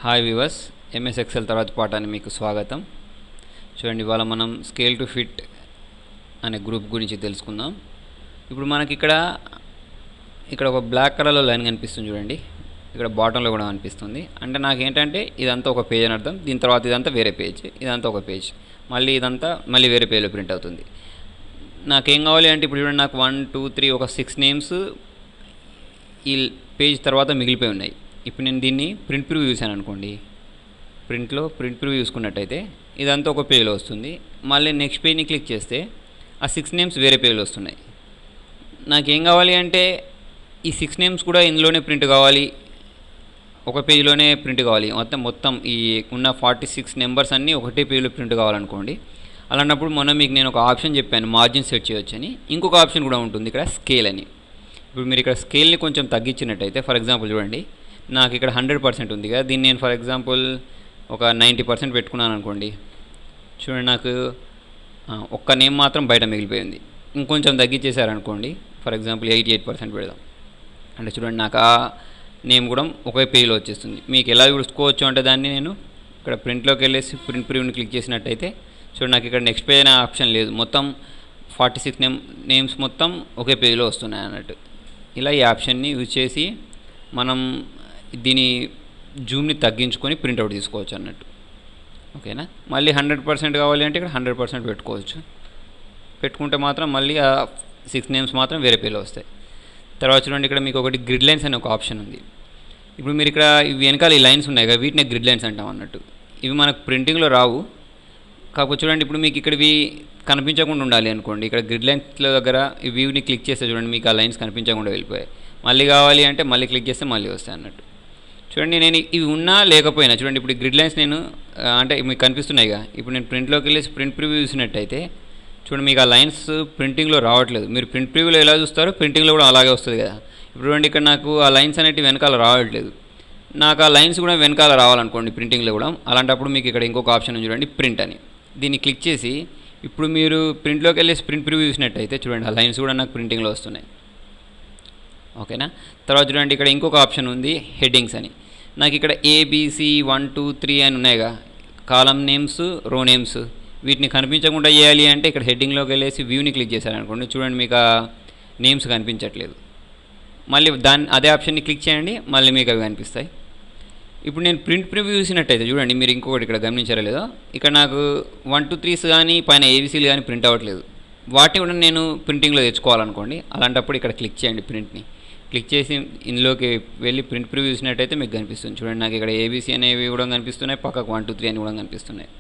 Hi viewers, MS Excel తర్వాత పాఠానికి మీకు స్వాగతం. చూడండి, ఇవాళ మనం స్కేల్ టు ఫిట్ అనే గ్రూప్ గురించి తెలుసుకుందాం. ఇప్పుడు మనకి ఇక్కడ ఒక బ్లాక్ కలర్లో లైన్ కనిపిస్తుంది చూడండి. ఇక్కడ బాటంలో కూడా కనిపిస్తుంది. అంటే నాకు ఏంటంటే ఇదంతా ఒక పేజ్ అని అర్థం. దీని తర్వాత ఇదంతా వేరే పేజ్, ఇదంతా ఒక పేజ్, మళ్ళీ ఇదంతా మళ్ళీ వేరే పేజ్లో ప్రింట్ అవుతుంది. నాకేం కావాలి అంటే ఇప్పుడు చూడండి, నాకు 1 2 3 ఒక 6 నేమ్స్ ఈ పేజ్ తర్వాత మిగిలిపోయి ఉన్నాయి. ఇప్పుడు నేను దీన్ని ప్రింట్ ప్రివ్యూ చూశాను అనుకోండి. ప్రింట్ ప్రివ్యూ చూసుకున్నట్టయితే ఇదంతా ఒక పేజ్లో వస్తుంది. మళ్ళీ నెక్స్ట్ పేజ్ని క్లిక్ చేస్తే ఆ 6 నేమ్స్ వేరే పేజ్లో వస్తున్నాయి. నాకేం కావాలి అంటే ఈ 6 నేమ్స్ కూడా ఇందులోనే ప్రింట్ కావాలి, ఒక పేజ్లోనే ప్రింట్ కావాలి. మొత్తం ఈ ఉన్న 46 నెంబర్స్ అన్నీ ఒకటే పేజ్లో ప్రింట్ కావాలనుకోండి. అలాంటప్పుడు మీకు నేను ఒక ఆప్షన్ చెప్పాను, మార్జిన్ సెట్ చేయొచ్చని. ఇంకొక ఆప్షన్ కూడా ఉంటుంది ఇక్కడ, స్కేల్ అని. ఇప్పుడు మీరు ఇక్కడ స్కేల్ని కొంచెం తగ్గించినట్టయితే, ఫర్ ఎగ్జాంపుల్ చూడండి, నాకు ఇక్కడ 100% ఉంది కదా, దీన్ని నేను ఫర్ ఎగ్జాంపుల్ ఒక 90% పెట్టుకున్నాను అనుకోండి. చూడండి, నాకు ఒక్క నేమ్ మాత్రం బయట మిగిలిపోయింది. ఇంకొంచెం తగ్గించేశారనుకోండి, ఫర్ ఎగ్జాంపుల్ 88% పెడదాం. అంటే చూడండి, నాకు ఆ నేమ్ కూడా ఒకే పేజ్లో వచ్చేస్తుంది. మీకు ఎలా చూసుకోవచ్చు అంటే దాన్ని నేను ఇక్కడ ప్రింట్లోకి వెళ్ళేసి ప్రింట్ ప్రివ్యూని క్లిక్ చేసినట్టయితే చూడండి, నాకు ఇక్కడ నెక్స్ట్ పేజ్ అనే ఆప్షన్ లేదు. మొత్తం 46 నేమ్స్ మొత్తం ఒకే పేజ్లో వస్తున్నాయి అన్నట్టు. ఇలా ఈ ఆప్షన్ని యూజ్ చేసి మనం దీని జూమ్ని తగ్గించుకొని ప్రింట్అవుట్ తీసుకోవచ్చు అన్నట్టు. ఓకేనా? మళ్ళీ 100% కావాలి అంటే ఇక్కడ 100% పెట్టుకోవచ్చు. పెట్టుకుంటే మాత్రం మళ్ళీ ఆ 6 నేమ్స్ మాత్రం వేరే పేజ్లో వస్తాయి. తర్వాత చూడండి, ఇక్కడ మీకు ఒకటి గ్రిడ్ లైన్స్ అనే ఒక ఆప్షన్ ఉంది. ఇప్పుడు మీరు ఇక్కడ ఇవి వెనకాల ఈ లైన్స్ ఉన్నాయి కదా, వీటిని గ్రిడ్ లైన్స్ అంటాం అన్నట్టు. ఇవి మనకు ప్రింటింగ్లో రావు. కాకపోతే చూడండి, ఇప్పుడు మీకు ఇక్కడ ఇవి కనిపించకుండా ఉండాలి అనుకోండి. ఇక్కడ గ్రిడ్ లైన్స్ల దగ్గర ఈ వ్యూని క్లిక్ చేస్తే చూడండి, మీకు ఆ లైన్స్ కనిపించకుండా వెళ్ళిపోయాయి. మళ్ళీ కావాలి అంటే మళ్ళీ క్లిక్ చేస్తే మళ్ళీ వస్తాయి అన్నట్టు. చూడండి, నేను ఇవి ఉన్నా లేకపోయినా చూడండి, ఇప్పుడు గ్రిడ్ లైన్స్ నేను అంటే మీకు కనిపిస్తున్నాయిగా. ఇప్పుడు నేను ప్రింట్లోకి వెళ్ళేసి ప్రింట్ ప్రివ్యూ చూసినట్టయితే చూడండి, మీకు ఆ లైన్స్ ప్రింటింగ్లో రావట్లేదు. మీరు ప్రింట్ ప్రివ్యూలో ఎలా చూస్తారో ప్రింటింగ్లో కూడా అలాగే వస్తుంది కదా. ఇప్పుడు చూడండి, ఇక్కడ నాకు ఆ లైన్స్ అనేవి వెనకాల రావట్లేదు. నాకు ఆ లైన్స్ కూడా వెనకాల రావాలనుకోండి ప్రింటింగ్లో కూడా. అలాంటప్పుడు మీకు ఇక్కడ ఇంకొక ఆప్షన్ చూడండి, ప్రింట్ అని. దీన్ని క్లిక్ చేసి ఇప్పుడు మీరు ప్రింట్లోకి వెళ్ళేసి ప్రింట్ ప్రివ్యూ చూసినట్టయితే చూడండి, ఆ లైన్స్ కూడా నాకు ప్రింటింగ్లో వస్తున్నాయి. ఓకేనా? తర్వాత చూడండి, ఇక్కడ ఇంకొక ఆప్షన్ ఉంది, హెడ్డింగ్స్ అని. నాకు ఇక్కడ ABC 1 2 3 అని ఉన్నాయిగా, కాలమ్ నేమ్స్, రో నేమ్స్. వీటిని కనిపించకుండా చేయాలి అంటే ఇక్కడ హెడ్డింగ్లోకి వెళ్ళేసి వ్యూని క్లిక్ చేశారనుకోండి. చూడండి, మీకు ఆ నేమ్స్ కనిపించట్లేదు. మళ్ళీ అదే ఆప్షన్ని క్లిక్ చేయండి, మళ్ళీ మీకు అవి కనిపిస్తాయి. ఇప్పుడు నేను ప్రింట్ ప్రివ్యూ చూసినట్టయితే చూడండి, మీరు ఇంకొకటి ఇక్కడ గమనించారో లేదో, ఇక్కడ నాకు 1 2 3s కానీ పైన ABCలు కానీ ప్రింట్ అవ్వట్లేదు. వాటిని కూడా నేను ప్రింటింగ్లో తెచ్చుకోవాలనుకోండి. అలాంటప్పుడు ఇక్కడ క్లిక్ చేయండి, ప్రింట్ని క్లిక్ చేసి ఇందులోకి వెళ్ళి ప్రింట్ ప్రివ్యూ చూసినట్టయితే మీకు కనిపిస్తుంది. చూడండి, నాకు ఇక్కడ ABC అనేవి కూడా కనిపిస్తున్నాయి, పక్కకు 1 2 3 అని కూడా కనిపిస్తున్నాయి.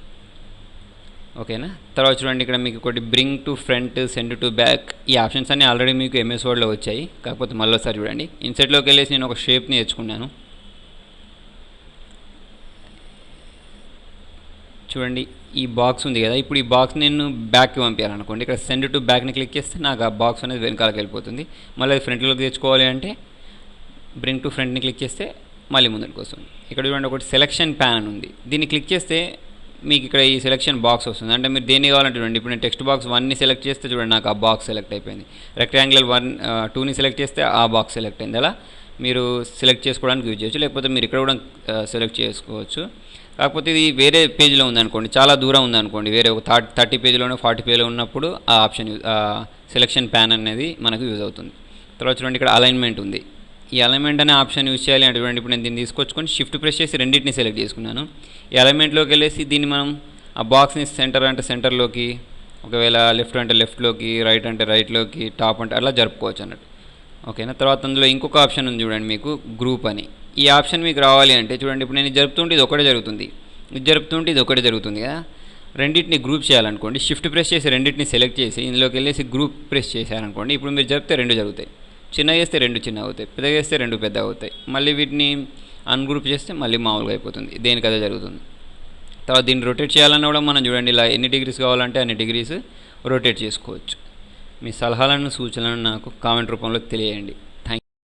ఓకేనా? తర్వాత చూడండి, ఇక్కడ మీకు ఒకటి bring to front, send to back. ఈ ఆప్షన్స్ అన్నీ ఆల్రెడీ మీకు MS వర్డ్లో వచ్చాయి. కాకపోతే మళ్ళీ ఒకసారి చూడండి, ఇన్సెట్లోకి వెళ్ళేసి నేను ఒక షేప్ని తెచ్చుకున్నాను. చూడండి, ఈ బాక్స్ ఉంది కదా, ఇప్పుడు ఈ బాక్స్ నేను బ్యాక్కి పంపించాలనుకోండి. ఇక్కడ సెండ్ టు బ్యాక్ని క్లిక్ చేస్తే నాకు ఆ బాక్స్ అనేది వెనకాలకి వెళ్ళిపోతుంది. మళ్ళీ అది ఫ్రంట్లోకి తెచ్చుకోవాలి అంటే బ్రింగ్ టు ఫ్రంట్ని క్లిక్ చేస్తే మళ్ళీ ముందుకు వస్తుంది. ఇక్కడ చూడండి, ఒకటి సెలెక్షన్ ప్యాన్ అని ఉంది. దీన్ని క్లిక్ చేస్తే మీకు ఇక్కడ ఈ సెలెక్షన్ బాక్స్ వస్తుంది. అంటే మీరు దేన్ని కావాలంటే చూడండి, ఇప్పుడు నేను టెక్స్ట్ బాక్స్ 1ని సెలెక్ట్ చేస్తే చూడండి, నాకు ఆ బాక్స్ సెలెక్ట్ అయిపోయింది. రెక్టాంగులర్ 2ని సెలెక్ట్ చేస్తే ఆ బాక్స్ సెలెక్ట్ అయింది. అలా మీరు సెలెక్ట్ చేసుకోవడానికి యూజ్ చేయొచ్చు, లేకపోతే మీరు ఇక్కడ కూడా సెలెక్ట్ చేసుకోవచ్చు. కాకపోతే ఇది వేరే పేజ్లో ఉందనుకోండి, చాలా దూరం ఉందనుకోండి, వేరే ఒక 30 పేజ్లోనో 40 పేజ్లో ఉన్నప్పుడు ఆ ఆప్షన్ సెలెక్షన్ ప్యాన్ అనేది మనకు యూజ్ అవుతుంది. తర్వాత చూడండి, ఇక్కడ అలైన్మెంట్ ఉంది. ఈ అలైన్మెంట్ అనే ఆప్షన్ యూజ్ చేయాలి అంటే చూడండి, ఇప్పుడు నేను దీన్ని తీసుకొచ్చుకొని షిఫ్ట్ ప్రెస్ చేసి రెండింటిని సెలెక్ట్ చేసుకున్నాను. ఈ అలైన్మెంట్లోకి వెళ్ళేసి దీన్ని మనం ఆ బాక్స్ని సెంటర్ అంటే సెంటర్లోకి, ఒకవేళ లెఫ్ట్ అంటే లెఫ్ట్లోకి, రైట్ అంటే రైట్లోకి, టాప్ అంటే అలా జరుపుకోవచ్చు అన్నట్టు. ఓకేనా? తర్వాత అందులో ఇంకొక ఆప్షన్ ఉంది చూడండి, మీకు గ్రూప్ అని. ఈ ఆప్షన్ మీకు రావాలి అంటే చూడండి, ఇప్పుడు నేను జరుపుతుంటే ఇది ఒకటే జరుగుతుంది, ఇది జరుపుతుంటే ఇది ఒకటే జరుగుతుంది కదా. రెండింటిని గ్రూప్ చేయాలనుకోండి, షిఫ్ట్ ప్రెస్ చేసి రెండింటిని సెలెక్ట్ చేసి ఇందులోకి వెళ్ళేసి గ్రూప్ ప్రెస్ చేశారనుకోండి. ఇప్పుడు మీరు జరిపితే 2 జరుగుతాయి, చిన్నగా చేస్తే 2 చిన్నగా అవుతాయి, పెద్దగా చేస్తే 2 పెద్దగా అవుతాయి. మళ్ళీ వీటిని అన్గ్రూప్ చేస్తే మళ్ళీ మామూలుగా అయిపోతుంది. దేనికి అదే జరుగుతుంది. తర్వాత దీన్ని రొటేట్ చేయాలన్నా కూడా మనం చూడండి, ఇలా ఎన్ని డిగ్రీస్ కావాలంటే అన్ని డిగ్రీస్ రొటేట్ చేసుకోవచ్చు. మీ సలహాలను, సూచనలను నాకు కామెంట్ రూపంలో తెలియజేయండి.